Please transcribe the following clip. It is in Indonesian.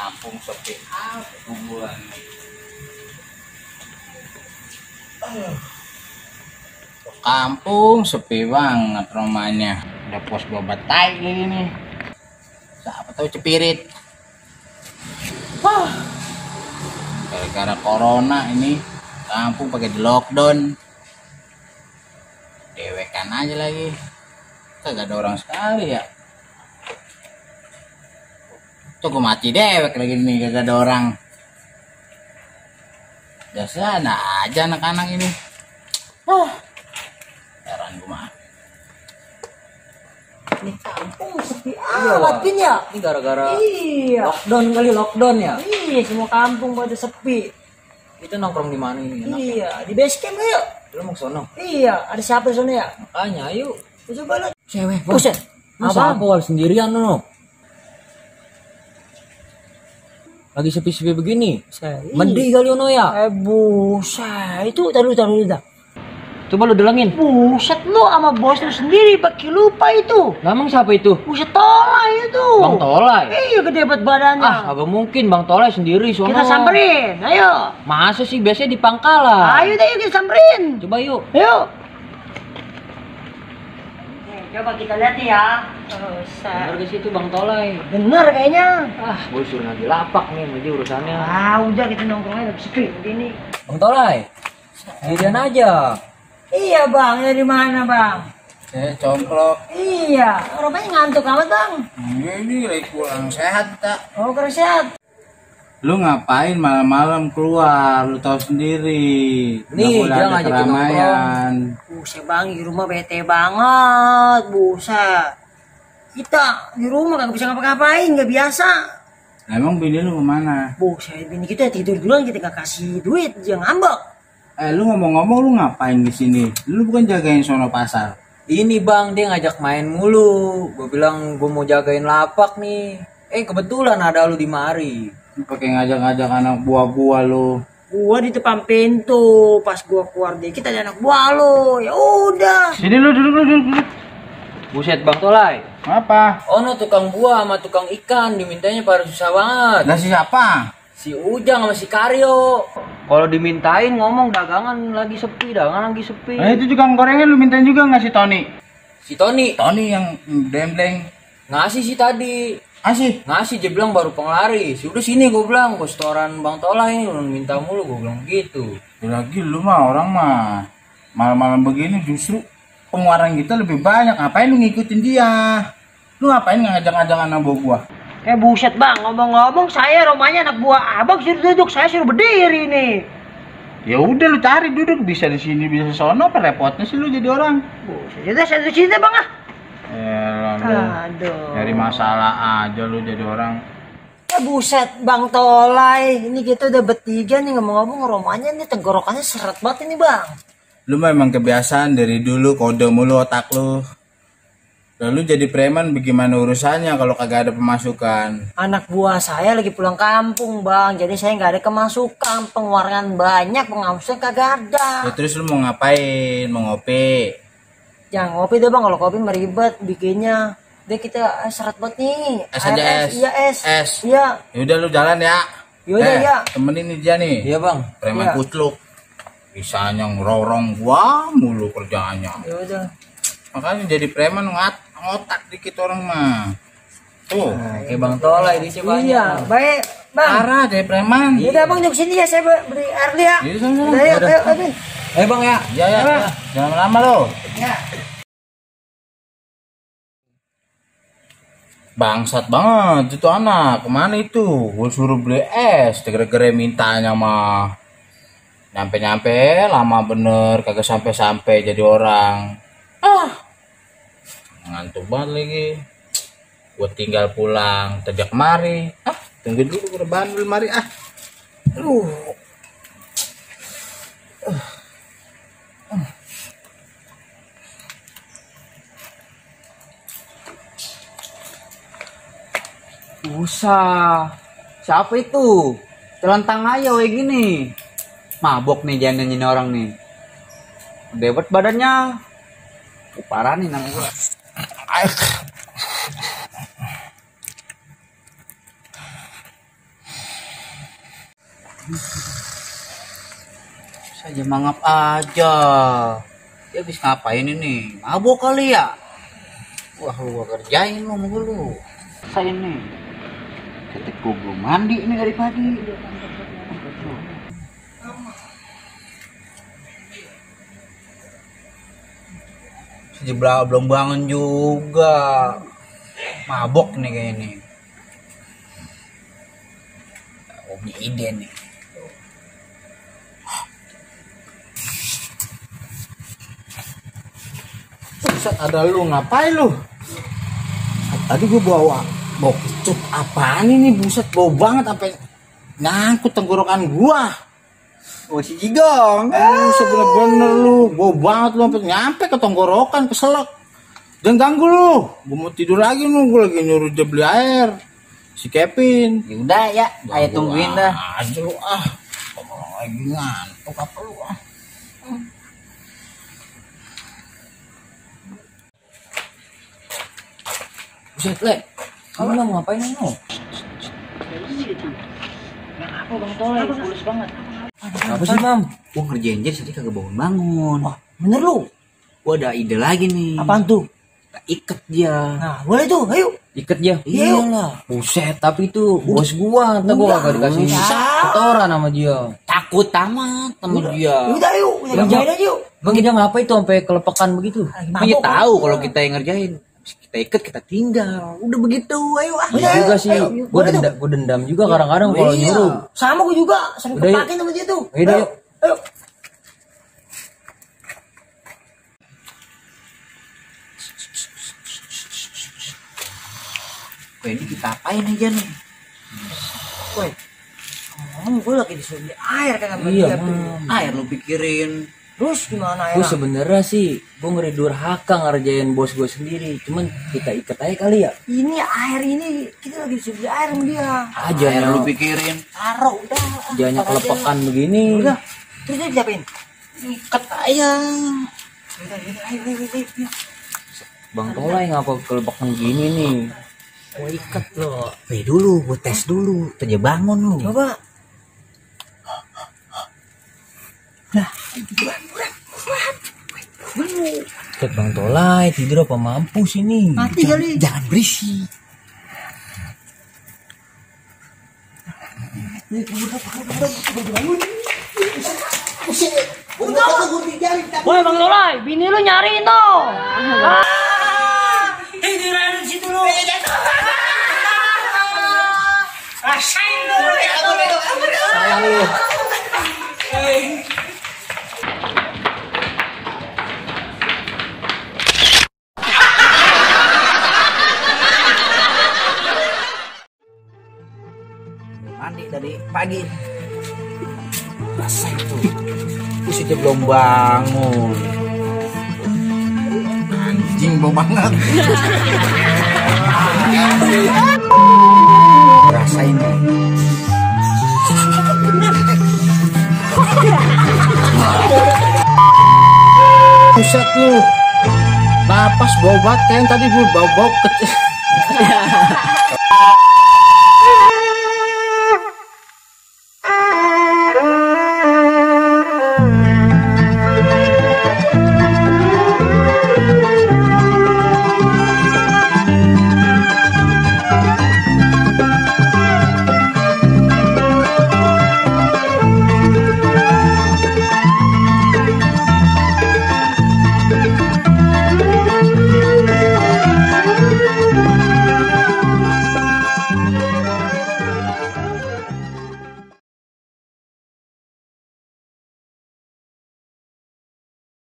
kampung sepi apa kuburan. Kampung sepi banget rumahnya. Udah pos babat tai lagi nih. Siapa tahu cepirit. Gara-gara corona ini kampung pakai di lockdown. Dewekan aja lagi. Kagak ada orang sekali ya. Tuh mati dewek lagi nih, kagak ada orang. Biasa aja anak-anak ini. Heran gue mah. Ini kampung sepi amat Pin ya. Ini gara-gara Iya. lockdown ya. Iya, semua kampung pada sepi. Itu nongkrong di mana ini? Enak. Iya, di base camp yuk. Lu mau ke sono? Iya, ada siapa di sana ya? Makanya ayo. Coba lihat. Cewek. Buset. Masa Apa? aku sendirian no? Lagi sepi-sepi begini. Mending kali ono ya. Buset. Itu taruh dah. Coba lu delengin. Buset lu sama bos lu sendiri pakai lupa itu. Lah emang siapa itu? Buset tolai itu. Bang Tolai. Iya, gede banget badannya. Agak mungkin Bang Tolai sendiri sono. Kita samperin. Ayo. Masa sih biasanya di pangkalan? Ayo deh, yuk kita samperin. Coba yuk. Ayo. Coba kita lihat ya. Bener gak sih itu Bang Tolai? Bener kayaknya. Gue suruh lagi lapak nih sama dia urusannya. Udah kita nongkrong aja sepi begini. Bang Tolai, sendirian aja. Iya bang, dari mana bang? Complok. Iya, rupanya ngantuk amat bang. Ini lagi kurang sehat tak. Oh kurang sehat. Lu ngapain malam-malam keluar? Lu tahu sendiri. Nih, Nggak boleh dia ada ngajakin keramaian. Buset bang, di rumah bete banget. Buset. Kita di rumah kagak bisa ngapa-ngapain, nggak biasa. Nah, emang bini lu kemana? Buset, bini kita tidur duluan, kita nggak kasih duit, dia ngambek. Lu ngomong-ngomong lu ngapain di sini? Lu bukan jagain sono pasar? Ini bang, dia ngajak main mulu. Gue bilang gue mau jagain lapak nih. Kebetulan ada lu di mari. Lu pakai ngajak-ngajak anak buah gua lu. Gua di depan pintu, pas gua keluar dikit ada anak buah lo. Ya udah. Sini lu duduk. Buset Bang Tolai. Apa? Ono tukang buah sama tukang ikan dimintanya pada susah banget. Lah siapa? Si Ujang sama si Karyo. Kalau dimintain ngomong dagangan lagi sepi. Nah, itu juga gorengan lu mintain juga nggak si Tony? Si Tony Tony yang dembleng. ngasih sih tadi. Asih. Ngasih dia bilang baru penglaris. Udah sini gue bilang, gue setoran Bang Tolai ini udah minta mulu, gue bilang gitu. Lagi lu mah orang mah malam-malam begini justru pengeluaran kita lebih banyak. Ngapain lu ngikutin dia? Lu ngapain ngajak-ngajak anak buah gua? Buset bang, ngomong-ngomong saya rumahnya anak buah abang suruh duduk, saya suruh berdiri nih. Ya udah lu cari duduk, bisa di sini bisa sono, apa repotnya sih lu jadi orang? Buset, jadi saya di sini bang Lu Aduh. dari masalah aja lu jadi orang. Buset bang Tolai, ini kita udah bertiga nih ngomong-ngomong rumahnya ini tenggorokannya seret banget ini bang. Lu memang kebiasaan dari dulu kode mulu otak lu. Lalu jadi preman bagaimana urusannya kalau kagak ada pemasukan? Anak buah saya lagi pulang kampung bang, jadi saya nggak ada kemasukan, pengeluaran banyak, penghasilan kagak ada. Ya, terus lu mau ngapain? Mau ngopi? Jangan ngopi deh bang, kalau kopi meribet bikinnya. Deh kita seret banget nih. Es aja es. Iya es. Es. Iya. Ya udah lu jalan ya. Yaudah ya. Temenin nih dia nih. Iya bang. Preman Iya. kutluk. Bisanya ngerorong gua mulu kerjaannya. Yaudah. Makanya jadi preman ngotak dikit orang mah. Tuh. Kayak Bang Tolai di sini banyak. Iya, baik bang. Parah jadi preman. Yaudah bang, yuk sini ya, saya beli air dulu ya. Iya, sana. Udah, ayo. Ayo bang ya. Ya. Jangan lama lo. Ya. Bangsat banget itu anak. Kemana itu? Gue suruh beli es. Gara-gara mintanya mah. Nyampe-nyampe lama bener. Kagak sampai-sampai jadi orang. Ngantuk banget lagi. Gue tinggal pulang. Terjak kemari. Tunggu dulu gue rebahan dulu mari. Usah. Siapa itu? Celentang aja kayak gini. Mabok nih jangan nyanyiin orang nih. Debat badannya. Parah nih nama gua. Saja mangap aja. Dia habis ngapain ini? Mabok kali ya? Wah, lu gua kerjain lu sama lu. Saya nih. Ketik gua belum mandi ini dari pagi. Sejeblak belum bangun juga. Mabok nih kayak ini. Oh, punya ide nih. Buset, ada lu ngapain lu? Tadi gua bawa kecut apaan ini, buset bau banget sampai nyangkut tenggorokan gua. Oh, si Jigong. Bener-bener lu, bau banget lu sampai nyampe ke tenggorokan, keselak. Jangan ganggu lu, gua mau tidur lagi lu, gua lagi nyuruh dia beli air. Si Kevin. Ya udah ya, ayo tungguin dah. Aja lu ngomong lagi ngantuk apa lu ah. Buset, Le. Kamu mau ngapain lu? Apa Bang Toleh? Tulus banget. Apa sih, Mam? Gua ngerjain jadi tadi kagak bangun-bangun. Oh, bener lu? Gua ada ide lagi nih. Apaan tuh? Kita iket dia. Nah, boleh tuh, ayo. Iket dia. Iya Iyalah. Buset, tapi itu bos gua. Ntar gua kagak dikasih setoran sama dia. Takut amat sama dia. Udah, ayo. Kita kerjain aja yuk. Bang dia ngapa itu sampai kelepekan begitu? Dia tahu kalau kita yang ngerjain. Kita iket, kita tinggal. Udah begitu, ayo ah. Iya juga sih. Gua dendam juga kadang-kadang kalau nyuruh. Sama gua juga, sering Udah, kepakin sama dia tuh. Udah, yuk. Ayo. Wah, ini kita apain aja nih? Woi. Gue lagi disuruh beli air kan sama Iya, dia tuh. air lu pikirin. Terus gimana Gue airnya? sebenarnya sih gue ngeri durhaka ngerjain bos gue sendiri, cuman kita ikat aja kali ya. Ini air ini kita lagi disuruh beli air sama dia. Aja Air lu pikirin. Taruh udah. jangan Taruh aja. kelepekan begini. Udah. Terus dia diapain? Iket aja. Udah, ayo. Bang Tolai ngapa kelepekan gini nih? Gua iket lo. Dulu, gua tes dulu. Aja bangun lu. Coba. Cek Bang Tolai tidur apa mampus ini? Mati kali. Jangan berisik. Woi Bang Tolai, bini lu nyariin tuh. Tiduran di situ lu. Rasain dulu ya. Salah lu. Mandi dari pagi. Rasain tuh. Terus aja belum bangun. Anjing bau banget. Rasain nih. Buset lu. Napas bau banget kan tadi bau kecil.